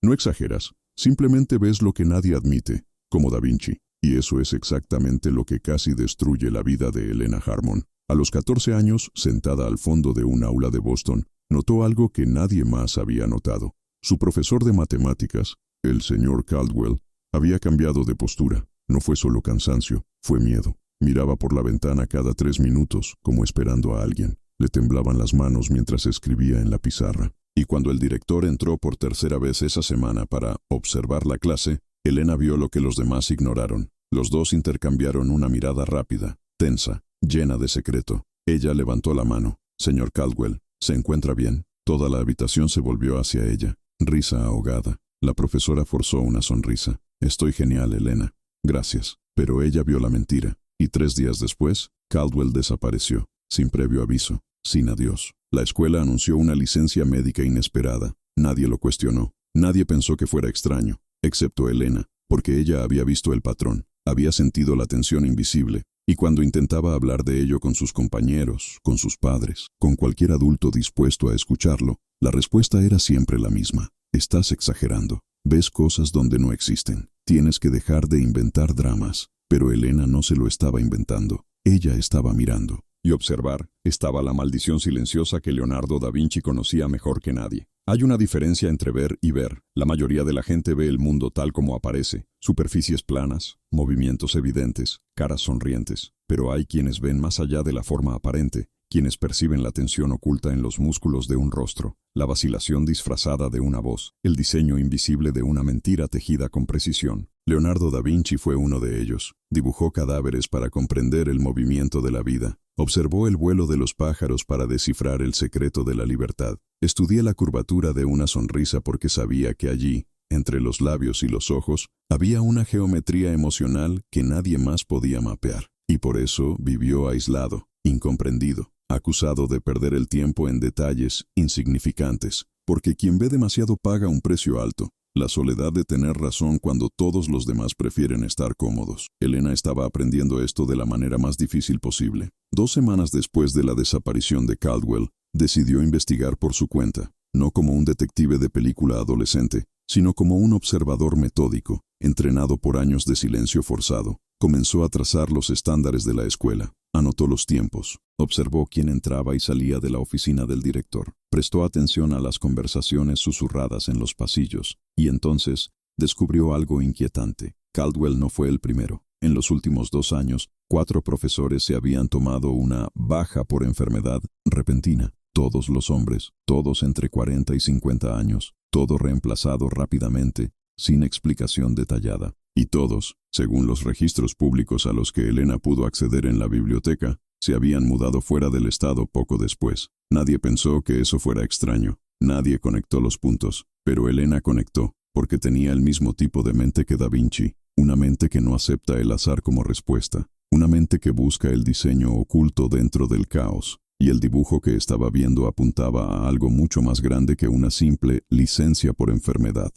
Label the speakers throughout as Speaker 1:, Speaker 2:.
Speaker 1: No exageras, simplemente ves lo que nadie admite, como Da Vinci. Y eso es exactamente lo que casi destruye la vida de Helena Harmon. A los 14 años, sentada al fondo de un aula de Boston, notó algo que nadie más había notado. Su profesor de matemáticas, el señor Caldwell, había cambiado de postura. No fue solo cansancio, fue miedo. Miraba por la ventana cada 3 minutos, como esperando a alguien. Le temblaban las manos mientras escribía en la pizarra. Y cuando el director entró por tercera vez esa semana para observar la clase, Helena vio lo que los demás ignoraron. Los dos intercambiaron una mirada rápida, tensa, llena de secreto. Ella levantó la mano. Señor Caldwell, ¿se encuentra bien? Toda la habitación se volvió hacia ella. Risa ahogada. La profesora forzó una sonrisa. Estoy genial, Helena. Gracias. Pero ella vio la mentira. Y 3 días después, Caldwell desapareció, sin previo aviso, sin adiós. La escuela anunció una licencia médica inesperada. Nadie lo cuestionó. Nadie pensó que fuera extraño, excepto Helena, porque ella había visto el patrón, había sentido la tensión invisible, y cuando intentaba hablar de ello con sus compañeros, con sus padres, con cualquier adulto dispuesto a escucharlo, la respuesta era siempre la misma. Estás exagerando. Ves cosas donde no existen. Tienes que dejar de inventar dramas. Pero Helena no se lo estaba inventando. Ella estaba mirando. Y observar estaba la maldición silenciosa que Leonardo da Vinci conocía mejor que nadie. Hay una diferencia entre ver y ver. La mayoría de la gente ve el mundo tal como aparece. Superficies planas, movimientos evidentes, caras sonrientes. Pero hay quienes ven más allá de la forma aparente, quienes perciben la tensión oculta en los músculos de un rostro, la vacilación disfrazada de una voz, el diseño invisible de una mentira tejida con precisión. Leonardo da Vinci fue uno de ellos. Dibujó cadáveres para comprender el movimiento de la vida. Observó el vuelo de los pájaros para descifrar el secreto de la libertad. Estudié la curvatura de una sonrisa porque sabía que allí, entre los labios y los ojos, había una geometría emocional que nadie más podía mapear. Y por eso vivió aislado, incomprendido, acusado de perder el tiempo en detalles insignificantes, porque quien ve demasiado paga un precio alto. La soledad de tener razón cuando todos los demás prefieren estar cómodos. Helena estaba aprendiendo esto de la manera más difícil posible. 2 semanas después de la desaparición de Caldwell, decidió investigar por su cuenta, no como un detective de película adolescente, sino como un observador metódico, entrenado por años de silencio forzado. Comenzó a trazar los estándares de la escuela. Anotó los tiempos. Observó quién entraba y salía de la oficina del director. Prestó atención a las conversaciones susurradas en los pasillos. Y entonces, descubrió algo inquietante. Caldwell no fue el primero. En los últimos 2 años, 4 profesores se habían tomado una baja por enfermedad repentina. Todos los hombres, todos entre 40 y 50 años. Todo reemplazado rápidamente, sin explicación detallada. Y todos, según los registros públicos a los que Helena pudo acceder en la biblioteca, se habían mudado fuera del estado poco después. Nadie pensó que eso fuera extraño. Nadie conectó los puntos. Pero Helena conectó, porque tenía el mismo tipo de mente que Da Vinci. Una mente que no acepta el azar como respuesta. Una mente que busca el diseño oculto dentro del caos. Y el dibujo que estaba viendo apuntaba a algo mucho más grande que una simple licencia por enfermedad.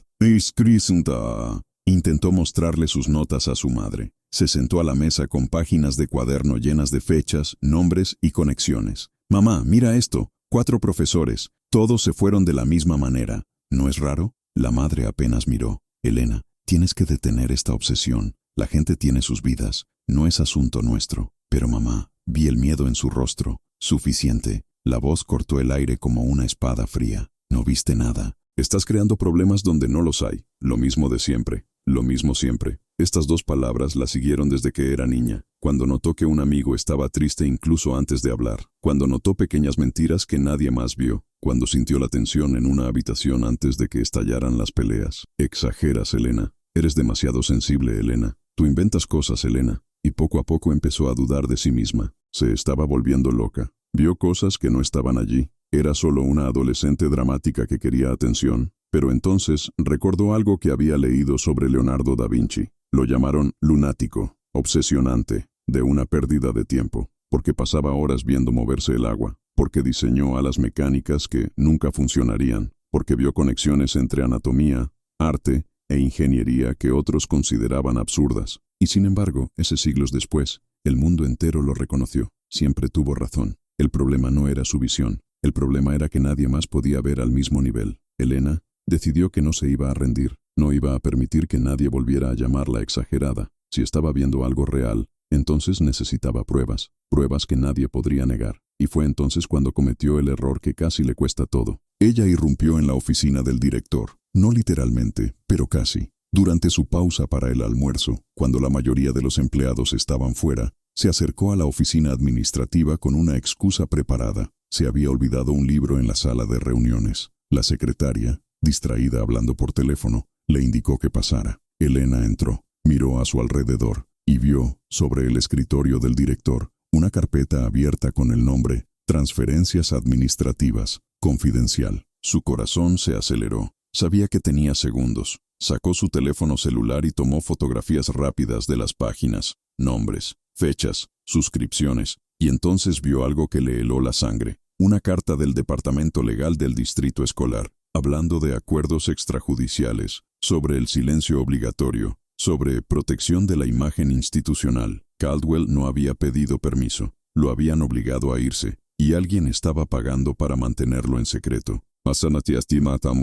Speaker 1: Intentó mostrarle sus notas a su madre. Se sentó a la mesa con páginas de cuaderno llenas de fechas, nombres y conexiones. «Mamá, mira esto. 4 profesores. Todos se fueron de la misma manera. ¿No es raro?» La madre apenas miró. «Helena, tienes que detener esta obsesión. La gente tiene sus vidas. No es asunto nuestro». «Pero mamá», vi el miedo en su rostro. «Suficiente». La voz cortó el aire como una espada fría. «No viste nada. Estás creando problemas donde no los hay. Lo mismo de siempre. Lo mismo siempre». Estas 2 palabras la siguieron desde que era niña, cuando notó que un amigo estaba triste incluso antes de hablar, cuando notó pequeñas mentiras que nadie más vio, cuando sintió la tensión en una habitación antes de que estallaran las peleas. «Exageras, Helena. Eres demasiado sensible, Helena. Tú inventas cosas, Helena». Y poco a poco empezó a dudar de sí misma. Se estaba volviendo loca. Vio cosas que no estaban allí. Era solo una adolescente dramática que quería atención. Pero entonces recordó algo que había leído sobre Leonardo da Vinci. Lo llamaron lunático, obsesionante, de una pérdida de tiempo, porque pasaba horas viendo moverse el agua, porque diseñó alas mecánicas que nunca funcionarían, porque vio conexiones entre anatomía, arte e ingeniería que otros consideraban absurdas. Y sin embargo, siglos después, el mundo entero lo reconoció. Siempre tuvo razón. El problema no era su visión. El problema era que nadie más podía ver al mismo nivel. Helena Decidió que no se iba a rendir, no iba a permitir que nadie volviera a llamarla exagerada. Si estaba viendo algo real, entonces necesitaba pruebas, pruebas que nadie podría negar. Y fue entonces cuando cometió el error que casi le cuesta todo. Ella irrumpió en la oficina del director, no literalmente, pero casi. Durante su pausa para el almuerzo, cuando la mayoría de los empleados estaban fuera, se acercó a la oficina administrativa con una excusa preparada. Se había olvidado un libro en la sala de reuniones. La secretaria, distraída hablando por teléfono, le indicó que pasara. Elena entró, miró a su alrededor y vio, sobre el escritorio del director, una carpeta abierta con el nombre Transferencias Administrativas, Confidencial. Su corazón se aceleró. Sabía que tenía segundos. Sacó su teléfono celular y tomó fotografías rápidas de las páginas, nombres, fechas, suscripciones, y entonces vio algo que le heló la sangre. Una carta del Departamento Legal del Distrito Escolar, hablando de acuerdos extrajudiciales, sobre el silencio obligatorio, sobre protección de la imagen institucional. Caldwell no había pedido permiso, lo habían obligado a irse, y alguien estaba pagando para mantenerlo en secreto.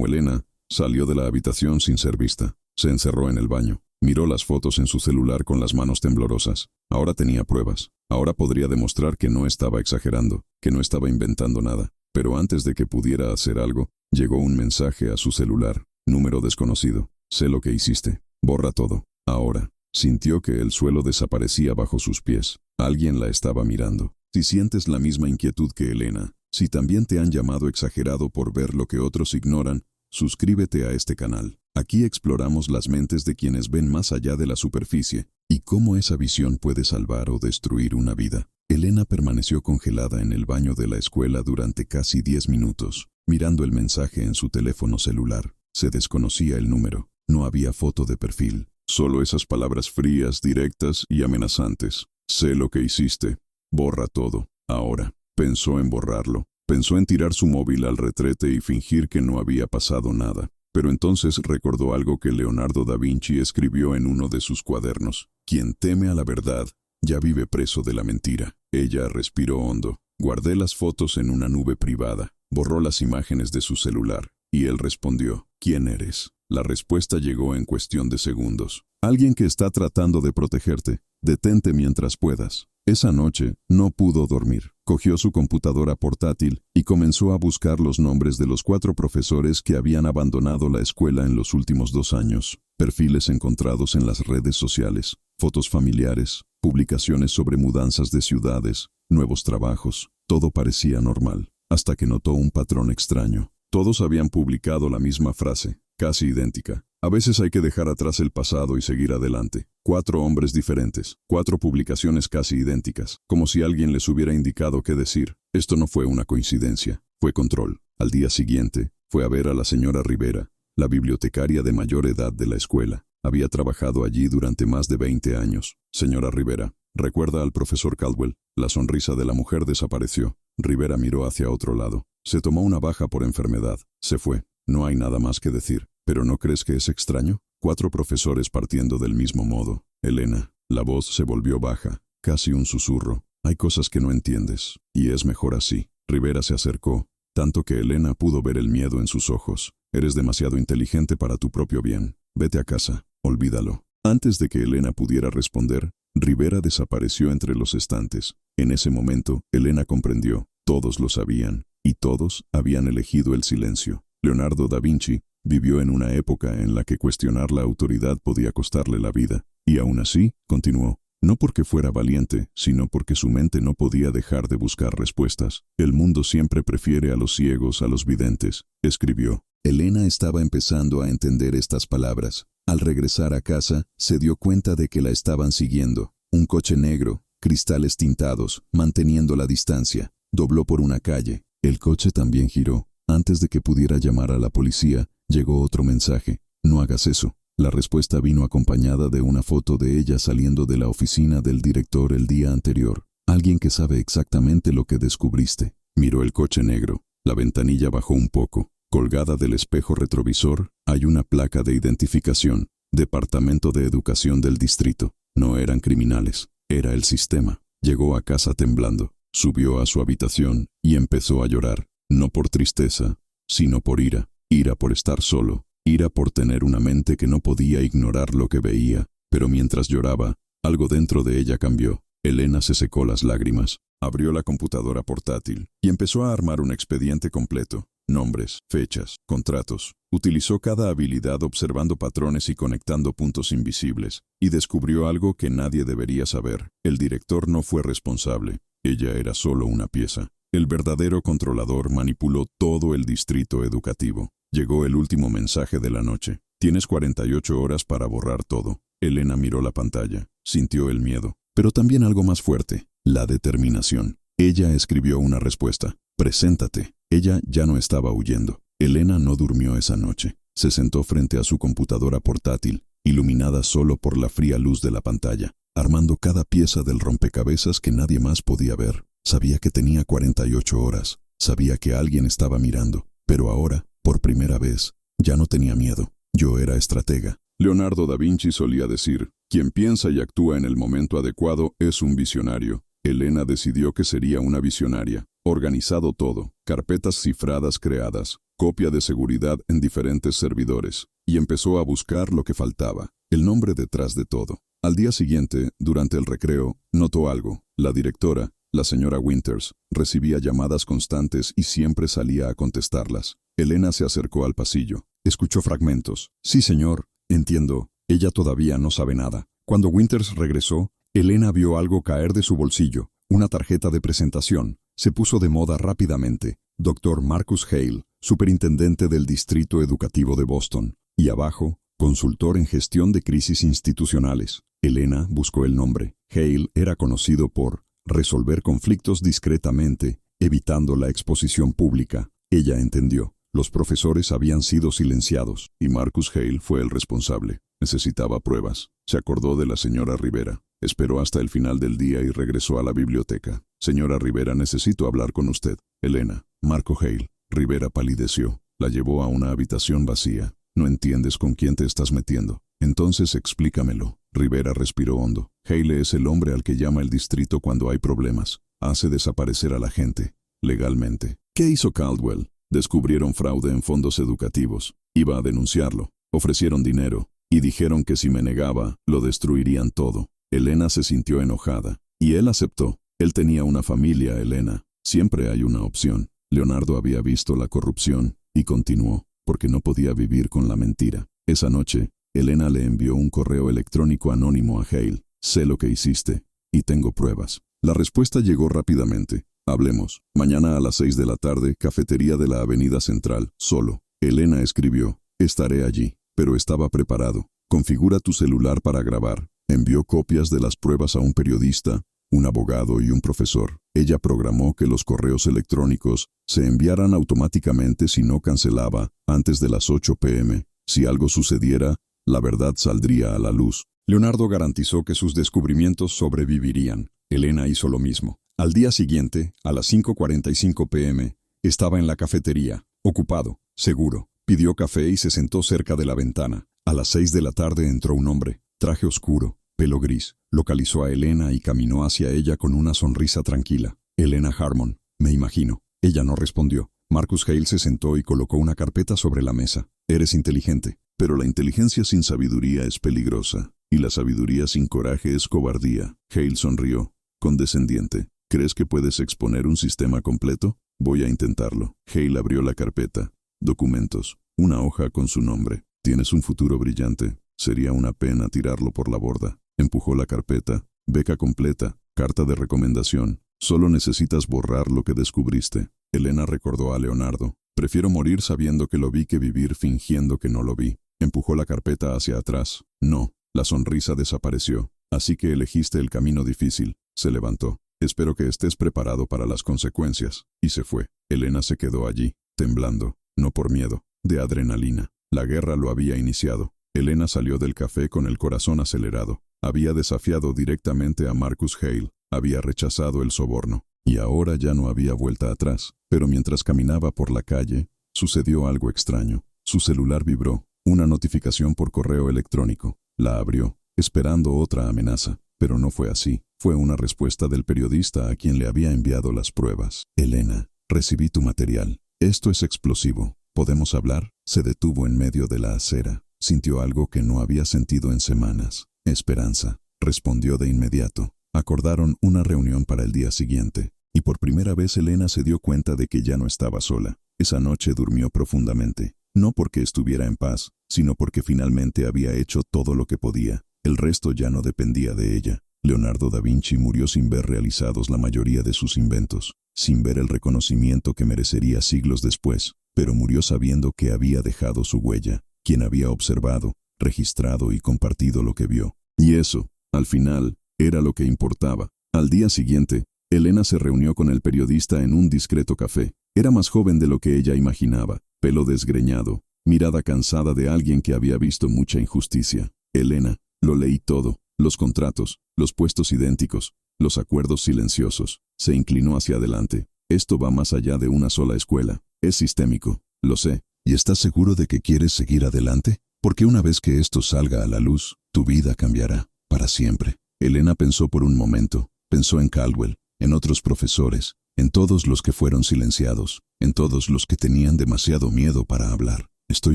Speaker 1: Elena salió de la habitación sin ser vista. Se encerró en el baño. Miró las fotos en su celular con las manos temblorosas. Ahora tenía pruebas. Ahora podría demostrar que no estaba exagerando, que no estaba inventando nada. Pero antes de que pudiera hacer algo, llegó un mensaje a su celular. Número desconocido. Sé lo que hiciste. Borra todo. Ahora. Sintió que el suelo desaparecía bajo sus pies. Alguien la estaba mirando. Si sientes la misma inquietud que Elena, si también te han llamado exagerado por ver lo que otros ignoran, suscríbete a este canal. Aquí exploramos las mentes de quienes ven más allá de la superficie y cómo esa visión puede salvar o destruir una vida. Elena permaneció congelada en el baño de la escuela durante casi 10 minutos, mirando el mensaje en su teléfono celular. Se desconocía el número. No había foto de perfil. Solo esas palabras frías, directas y amenazantes. Sé lo que hiciste. Borra todo. Ahora. Pensó en borrarlo. Pensó en tirar su móvil al retrete y fingir que no había pasado nada. Pero entonces recordó algo que Leonardo da Vinci escribió en uno de sus cuadernos. Quien teme a la verdad, ya vive preso de la mentira. Ella respiró hondo. Guardé las fotos en una nube privada. Borró las imágenes de su celular. Y él respondió, ¿quién eres? La respuesta llegó en cuestión de segundos. Alguien que está tratando de protegerte. Detente mientras puedas. Esa noche no pudo dormir. Cogió su computadora portátil y comenzó a buscar los nombres de los 4 profesores que habían abandonado la escuela en los últimos 2 años. Perfiles encontrados en las redes sociales, fotos familiares, publicaciones sobre mudanzas de ciudades, nuevos trabajos. Todo parecía normal, hasta que notó un patrón extraño. Todos habían publicado la misma frase, casi idéntica. A veces hay que dejar atrás el pasado y seguir adelante. 4 hombres diferentes, 4 publicaciones casi idénticas, como si alguien les hubiera indicado qué decir. Esto no fue una coincidencia, fue control. Al día siguiente, fue a ver a la señora Rivera, la bibliotecaria de mayor edad de la escuela. Había trabajado allí durante más de 20 años. Señora Rivera, ¿recuerda al profesor Caldwell? La sonrisa de la mujer desapareció. Rivera miró hacia otro lado. Se tomó una baja por enfermedad. Se fue. No hay nada más que decir. ¿Pero no crees que es extraño? 4 profesores partiendo del mismo modo. Elena, la voz se volvió baja, casi un susurro. Hay cosas que no entiendes, y es mejor así. Rivera se acercó, tanto que Elena pudo ver el miedo en sus ojos. Eres demasiado inteligente para tu propio bien. Vete a casa, olvídalo. Antes de que Elena pudiera responder, Rivera desapareció entre los estantes. En ese momento, Elena comprendió. Todos lo sabían, y todos habían elegido el silencio. Leonardo da Vinci vivió en una época en la que cuestionar la autoridad podía costarle la vida. Y aún así, continuó, no porque fuera valiente, sino porque su mente no podía dejar de buscar respuestas. El mundo siempre prefiere a los ciegos a los videntes, escribió. Elena estaba empezando a entender estas palabras. Al regresar a casa, se dio cuenta de que la estaban siguiendo. Un coche negro, cristales tintados, manteniendo la distancia. Dobló por una calle. El coche también giró. Antes de que pudiera llamar a la policía, llegó otro mensaje. No hagas eso. La respuesta vino acompañada de una foto de ella saliendo de la oficina del director el día anterior. Alguien que sabe exactamente lo que descubriste. Miró el coche negro. La ventanilla bajó un poco. Colgada del espejo retrovisor, hay una placa de identificación. Departamento de Educación del Distrito. No eran criminales. Era el sistema. Llegó a casa temblando. Subió a su habitación y empezó a llorar. No por tristeza, sino por ira. ira por estar solo, ira por tener una mente que no podía ignorar lo que veía. Pero mientras lloraba, algo dentro de ella cambió. Elena se secó las lágrimas, abrió la computadora portátil y empezó a armar un expediente completo. Nombres, fechas, contratos. Utilizó cada habilidad observando patrones y conectando puntos invisibles, y descubrió algo que nadie debería saber. El director no fue responsable. Ella era solo una pieza. El verdadero controlador manipuló todo el distrito educativo. Llegó el último mensaje de la noche. Tienes 48 horas para borrar todo. Elena miró la pantalla, sintió el miedo, pero también algo más fuerte, la determinación. Ella escribió una respuesta. Preséntate. Ella ya no estaba huyendo. Elena no durmió esa noche. Se sentó frente a su computadora portátil, iluminada solo por la fría luz de la pantalla, armando cada pieza del rompecabezas que nadie más podía ver. Sabía que tenía 48 horas. Sabía que alguien estaba mirando. Pero ahora, por primera vez, ya no tenía miedo. Yo era estratega. Leonardo da Vinci solía decir, quien piensa y actúa en el momento adecuado es un visionario. Elena decidió que sería una visionaria. Organizado todo, carpetas cifradas creadas, copia de seguridad en diferentes servidores, y empezó a buscar lo que faltaba, el nombre detrás de todo. Al día siguiente, durante el recreo, notó algo. La directora, la señora Winters, recibía llamadas constantes y siempre salía a contestarlas. Elena se acercó al pasillo. Escuchó fragmentos. Sí, señor, entiendo. Ella todavía no sabe nada. Cuando Winters regresó, Elena vio algo caer de su bolsillo, una tarjeta de presentación. Se puso de moda rápidamente. Dr. Marcus Hale, superintendente del Distrito Educativo de Boston. Y abajo, consultor en gestión de crisis institucionales. Elena buscó el nombre. Hale era conocido por resolver conflictos discretamente, evitando la exposición pública. Ella entendió. Los profesores habían sido silenciados, y Marcus Hale fue el responsable. Necesitaba pruebas. Se acordó de la señora Rivera. Esperó hasta el final del día y regresó a la biblioteca. Señora Rivera, necesito hablar con usted. Elena. Marco Hale. Rivera palideció. La llevó a una habitación vacía. No entiendes con quién te estás metiendo. Entonces explícamelo. Rivera respiró hondo. Hale es el hombre al que llama el distrito cuando hay problemas. Hace desaparecer a la gente. Legalmente. ¿Qué hizo Caldwell? Descubrieron fraude en fondos educativos. Iba a denunciarlo. Ofrecieron dinero. Y dijeron que si me negaba, lo destruirían todo. Elena se sintió enojada. Y él aceptó. Él tenía una familia, Elena. Siempre hay una opción. Leonardo había visto la corrupción, y continuó, porque no podía vivir con la mentira. Esa noche, Elena le envió un correo electrónico anónimo a Hale. Sé lo que hiciste, y tengo pruebas. La respuesta llegó rápidamente. Hablemos. Mañana a las 6 de la tarde, cafetería de la Avenida Central, solo. Elena escribió. Estaré allí. Pero estaba preparado. Configura tu celular para grabar. Envió copias de las pruebas a un periodista, un abogado y un profesor. Ella programó que los correos electrónicos se enviaran automáticamente si no cancelaba antes de las 8 p.m. Si algo sucediera, la verdad saldría a la luz. Leonardo garantizó que sus descubrimientos sobrevivirían. Elena hizo lo mismo. Al día siguiente, a las 5:45 p.m., estaba en la cafetería, ocupado, seguro. Pidió café y se sentó cerca de la ventana. A las 6 de la tarde entró un hombre, traje oscuro, pelo gris. Localizó a Elena y caminó hacia ella con una sonrisa tranquila. Elena Harmon, me imagino. Ella no respondió. Marcus Hale se sentó y colocó una carpeta sobre la mesa. Eres inteligente, pero la inteligencia sin sabiduría es peligrosa, y la sabiduría sin coraje es cobardía. Hale sonrió, condescendiente. ¿Crees que puedes exponer un sistema completo? Voy a intentarlo. Hale abrió la carpeta. Documentos. Una hoja con su nombre. Tienes un futuro brillante. Sería una pena tirarlo por la borda. Empujó la carpeta. Beca completa. Carta de recomendación. Solo necesitas borrar lo que descubriste. Elena recordó a Leonardo. Prefiero morir sabiendo que lo vi que vivir fingiendo que no lo vi. Empujó la carpeta hacia atrás. No. La sonrisa desapareció. Así que elegiste el camino difícil. Se levantó. Espero que estés preparado para las consecuencias. Y se fue. Elena se quedó allí, temblando. No por miedo, de adrenalina. La guerra lo había iniciado. Elena salió del café con el corazón acelerado. Había desafiado directamente a Marcus Hale. Había rechazado el soborno. Y ahora ya no había vuelta atrás. Pero mientras caminaba por la calle, sucedió algo extraño. Su celular vibró. Una notificación por correo electrónico. La abrió, esperando otra amenaza. Pero no fue así. Fue una respuesta del periodista a quien le había enviado las pruebas. Elena, recibí tu material. Esto es explosivo. ¿Podemos hablar? Se detuvo en medio de la acera. Sintió algo que no había sentido en semanas. Esperanza. Respondió de inmediato. Acordaron una reunión para el día siguiente. Y por primera vez Elena se dio cuenta de que ya no estaba sola. Esa noche durmió profundamente. No porque estuviera en paz, sino porque finalmente había hecho todo lo que podía. El resto ya no dependía de ella. Leonardo da Vinci murió sin ver realizados la mayoría de sus inventos, sin ver el reconocimiento que merecería siglos después, pero murió sabiendo que había dejado su huella, quien había observado, registrado y compartido lo que vio. Y eso, al final, era lo que importaba. Al día siguiente, Elena se reunió con el periodista en un discreto café. Era más joven de lo que ella imaginaba, pelo desgreñado, mirada cansada de alguien que había visto mucha injusticia. Elena, lo leí todo, los contratos, los puestos idénticos, los acuerdos silenciosos. Se inclinó hacia adelante. Esto va más allá de una sola escuela. Es sistémico, lo sé. ¿Y estás seguro de que quieres seguir adelante? Porque una vez que esto salga a la luz, tu vida cambiará, para siempre. Elena pensó por un momento. Pensó en Caldwell, en otros profesores, en todos los que fueron silenciados, en todos los que tenían demasiado miedo para hablar. Estoy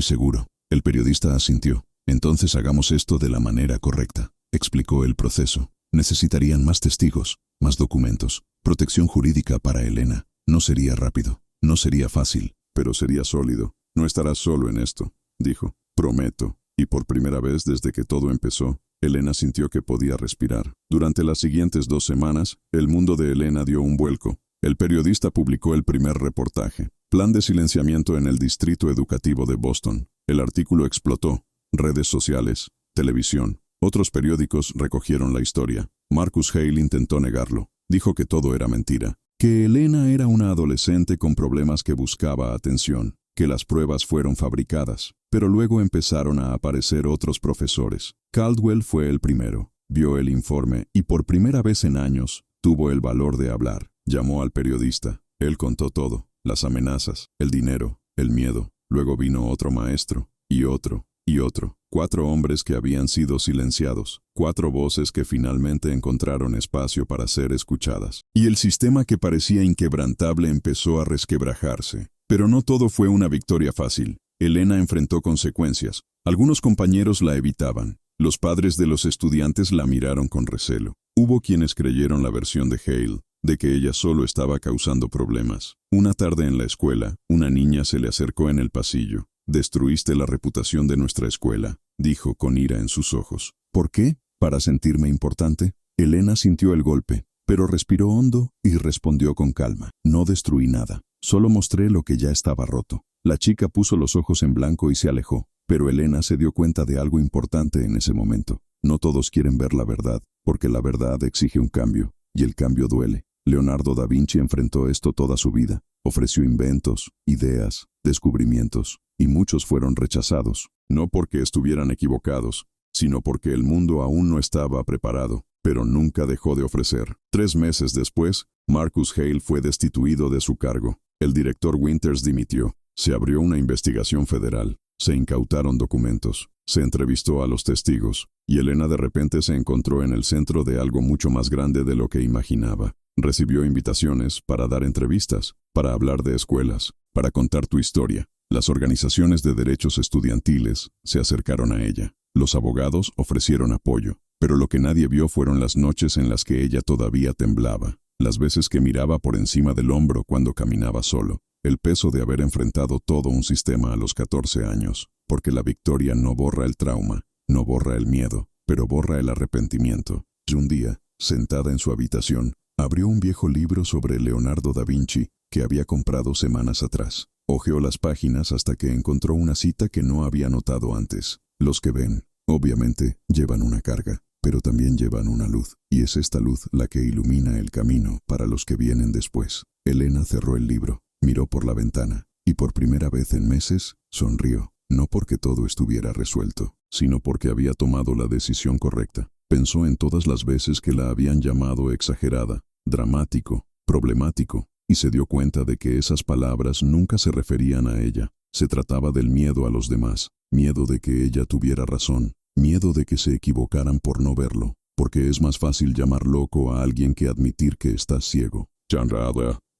Speaker 1: seguro. El periodista asintió. Entonces hagamos esto de la manera correcta. Explicó el proceso. Necesitarían más testigos, más documentos, protección jurídica para Elena. No sería rápido, no sería fácil, pero sería sólido. No estarás solo en esto, dijo. Prometo. Y por primera vez desde que todo empezó, Elena sintió que podía respirar. Durante las siguientes 2 semanas, el mundo de Elena dio un vuelco. El periodista publicó el primer reportaje. Plan de silenciamiento en el Distrito Educativo de Boston. El artículo explotó. Redes sociales, televisión. Otros periódicos recogieron la historia. Marcus Hale intentó negarlo. Dijo que todo era mentira. Que Elena era una adolescente con problemas que buscaba atención. Que las pruebas fueron fabricadas. Pero luego empezaron a aparecer otros profesores. Caldwell fue el primero. Vio el informe y por primera vez en años tuvo el valor de hablar. Llamó al periodista. Él contó todo. Las amenazas, el dinero, el miedo. Luego vino otro maestro. Y otro. Y otro. 4 hombres que habían sido silenciados. 4 voces que finalmente encontraron espacio para ser escuchadas. Y el sistema que parecía inquebrantable empezó a resquebrajarse. Pero no todo fue una victoria fácil. Elena enfrentó consecuencias. Algunos compañeros la evitaban. Los padres de los estudiantes la miraron con recelo. Hubo quienes creyeron la versión de Hale, de que ella solo estaba causando problemas. Una tarde en la escuela, una niña se le acercó en el pasillo. «Destruiste la reputación de nuestra escuela», dijo con ira en sus ojos. «¿Por qué? ¿Para sentirme importante?» Elena sintió el golpe, pero respiró hondo y respondió con calma. «No destruí nada, solo mostré lo que ya estaba roto». La chica puso los ojos en blanco y se alejó, pero Elena se dio cuenta de algo importante en ese momento. No todos quieren ver la verdad, porque la verdad exige un cambio, y el cambio duele. Leonardo da Vinci enfrentó esto toda su vida. Ofreció inventos, ideas, descubrimientos, y muchos fueron rechazados, no porque estuvieran equivocados, sino porque el mundo aún no estaba preparado, pero nunca dejó de ofrecer. 3 meses después, Marcus Hale fue destituido de su cargo. El director Winters dimitió. Se abrió una investigación federal. Se incautaron documentos. Se entrevistó a los testigos. Y Elena de repente se encontró en el centro de algo mucho más grande de lo que imaginaba. Recibió invitaciones para dar entrevistas, para hablar de escuelas, para contar tu historia. Las organizaciones de derechos estudiantiles se acercaron a ella. Los abogados ofrecieron apoyo, pero lo que nadie vio fueron las noches en las que ella todavía temblaba, las veces que miraba por encima del hombro cuando caminaba solo, el peso de haber enfrentado todo un sistema a los 14 años, porque la victoria no borra el trauma, no borra el miedo, pero borra el arrepentimiento. Y un día, sentada en su habitación, abrió un viejo libro sobre Leonardo da Vinci que había comprado semanas atrás. Hojeó las páginas hasta que encontró una cita que no había notado antes. Los que ven, obviamente, llevan una carga, pero también llevan una luz, y es esta luz la que ilumina el camino para los que vienen después. Elena cerró el libro, miró por la ventana, y por primera vez en meses, sonrió, no porque todo estuviera resuelto, sino porque había tomado la decisión correcta. Pensó en todas las veces que la habían llamado exagerada, dramático, problemático, y se dio cuenta de que esas palabras nunca se referían a ella. Se trataba del miedo a los demás, miedo de que ella tuviera razón, miedo de que se equivocaran por no verlo, porque es más fácil llamar loco a alguien que admitir que estás ciego.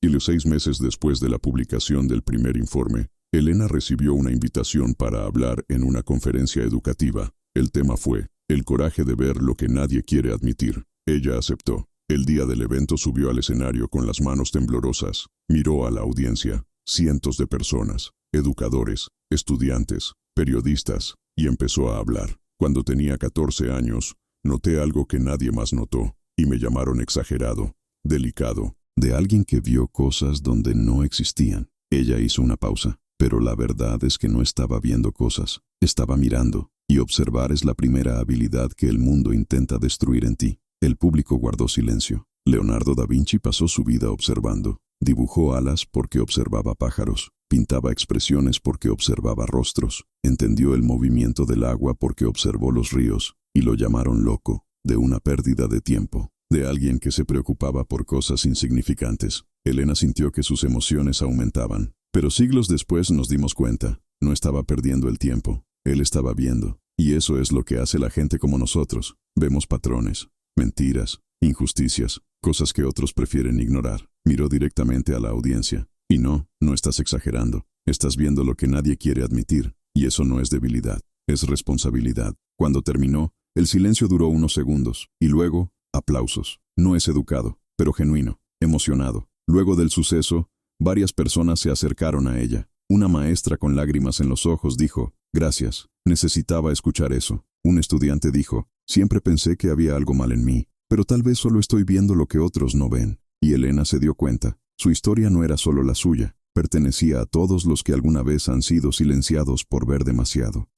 Speaker 1: Y los 6 meses después de la publicación del primer informe, Elena recibió una invitación para hablar en una conferencia educativa. El tema fue, el coraje de ver lo que nadie quiere admitir. Ella aceptó. El día del evento subió al escenario con las manos temblorosas. Miró a la audiencia, cientos de personas, educadores, estudiantes, periodistas, y empezó a hablar. Cuando tenía 14 años, noté algo que nadie más notó, y me llamaron exagerado, delicado, de alguien que vio cosas donde no existían. Ella hizo una pausa, pero la verdad es que no estaba viendo cosas, estaba mirando, y observar es la primera habilidad que el mundo intenta destruir en ti. El público guardó silencio. Leonardo da Vinci pasó su vida observando. Dibujó alas porque observaba pájaros, pintaba expresiones porque observaba rostros, entendió el movimiento del agua porque observó los ríos, y lo llamaron loco, de una pérdida de tiempo, de alguien que se preocupaba por cosas insignificantes. Elena sintió que sus emociones aumentaban, pero siglos después nos dimos cuenta, no estaba perdiendo el tiempo, él estaba viendo, y eso es lo que hace la gente como nosotros, vemos patrones, mentiras, injusticias, cosas que otros prefieren ignorar. Miró directamente a la audiencia. Y no estás exagerando. Estás viendo lo que nadie quiere admitir. Y eso no es debilidad, es responsabilidad. Cuando terminó, el silencio duró unos segundos. Y luego, aplausos. No es educado, pero genuino, emocionado. Luego del suceso, varias personas se acercaron a ella. Una maestra con lágrimas en los ojos dijo, gracias, necesitaba escuchar eso. Un estudiante dijo, siempre pensé que había algo mal en mí, pero tal vez solo estoy viendo lo que otros no ven. Y Elena se dio cuenta, su historia no era solo la suya, pertenecía a todos los que alguna vez han sido silenciados por ver demasiado.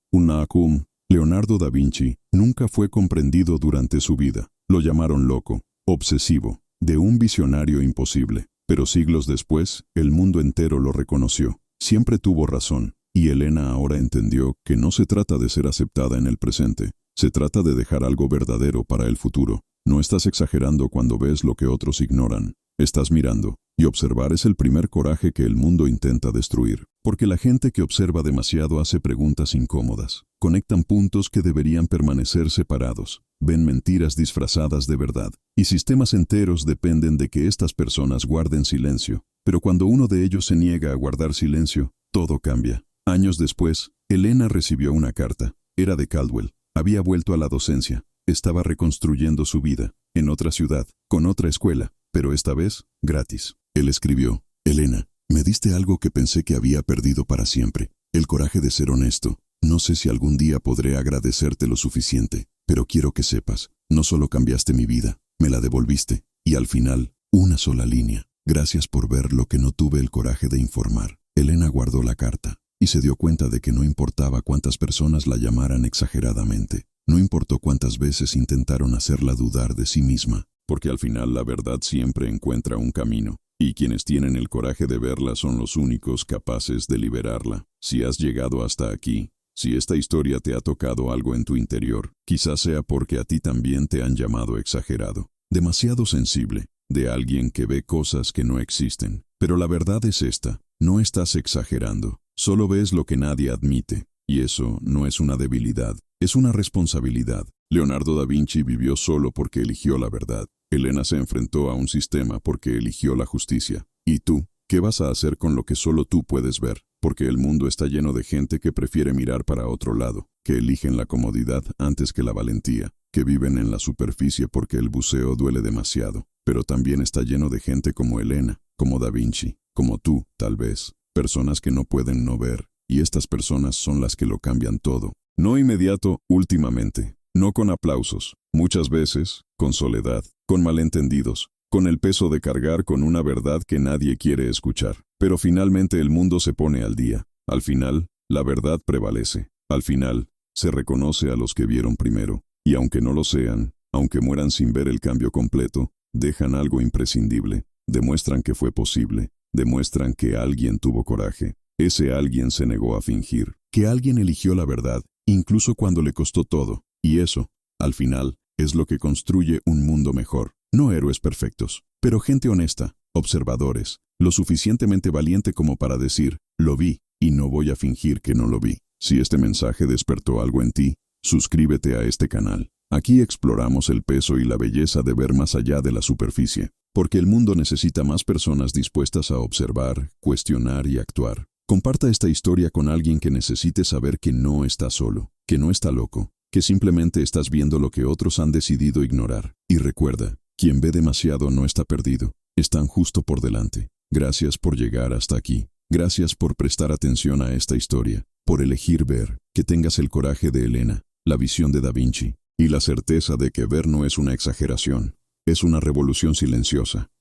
Speaker 1: Leonardo da Vinci nunca fue comprendido durante su vida. Lo llamaron loco, obsesivo, de un visionario imposible. Pero siglos después, el mundo entero lo reconoció. Siempre tuvo razón, y Elena ahora entendió que no se trata de ser aceptada en el presente, se trata de dejar algo verdadero para el futuro. No estás exagerando cuando ves lo que otros ignoran. Estás mirando, y observar es el primer coraje que el mundo intenta destruir. Porque la gente que observa demasiado hace preguntas incómodas. Conectan puntos que deberían permanecer separados. Ven mentiras disfrazadas de verdad. Y sistemas enteros dependen de que estas personas guarden silencio. Pero cuando uno de ellos se niega a guardar silencio, todo cambia. Años después, Elena recibió una carta. Era de Caldwell. Había vuelto a la docencia. Estaba reconstruyendo su vida, en otra ciudad, con otra escuela, pero esta vez, gratis. Él escribió, Elena, me diste algo que pensé que había perdido para siempre, el coraje de ser honesto. No sé si algún día podré agradecerte lo suficiente, pero quiero que sepas, no solo cambiaste mi vida, me la devolviste, y al final, una sola línea. Gracias por ver lo que no tuve el coraje de informar. Elena guardó la carta, y se dio cuenta de que no importaba cuántas personas la llamaran exageradamente. No importó cuántas veces intentaron hacerla dudar de sí misma, porque al final la verdad siempre encuentra un camino, y quienes tienen el coraje de verla son los únicos capaces de liberarla. Si has llegado hasta aquí, si esta historia te ha tocado algo en tu interior, quizás sea porque a ti también te han llamado exagerado, demasiado sensible, de alguien que ve cosas que no existen. Pero la verdad es esta, no estás exagerando, solo ves lo que nadie admite, y eso no es una debilidad. Es una responsabilidad. Leonardo da Vinci vivió solo porque eligió la verdad. Elena se enfrentó a un sistema porque eligió la justicia. ¿Y tú? ¿Qué vas a hacer con lo que solo tú puedes ver? Porque el mundo está lleno de gente que prefiere mirar para otro lado, que eligen la comodidad antes que la valentía, que viven en la superficie porque el buceo duele demasiado. Pero también está lleno de gente como Elena, como Da Vinci, como tú, tal vez. Personas que no pueden no ver. Y estas personas son las que lo cambian todo. No inmediato, últimamente. No con aplausos. Muchas veces, con soledad, con malentendidos, con el peso de cargar con una verdad que nadie quiere escuchar. Pero finalmente el mundo se pone al día. Al final, la verdad prevalece. Al final, se reconoce a los que vieron primero. Y aunque no lo sean, aunque mueran sin ver el cambio completo, dejan algo imprescindible. Demuestran que fue posible. Demuestran que alguien tuvo coraje. Ese alguien se negó a fingir. Que alguien eligió la verdad, incluso cuando le costó todo. Y eso, al final, es lo que construye un mundo mejor. No héroes perfectos, pero gente honesta, observadores, lo suficientemente valiente como para decir, lo vi, y no voy a fingir que no lo vi. Si este mensaje despertó algo en ti, suscríbete a este canal. Aquí exploramos el peso y la belleza de ver más allá de la superficie, porque el mundo necesita más personas dispuestas a observar, cuestionar y actuar. Comparta esta historia con alguien que necesite saber que no está solo, que no está loco, que simplemente estás viendo lo que otros han decidido ignorar. Y recuerda, quien ve demasiado no está perdido, están justo por delante. Gracias por llegar hasta aquí. Gracias por prestar atención a esta historia, por elegir ver, que tengas el coraje de Elena, la visión de Da Vinci, y la certeza de que ver no es una exageración, es una revolución silenciosa.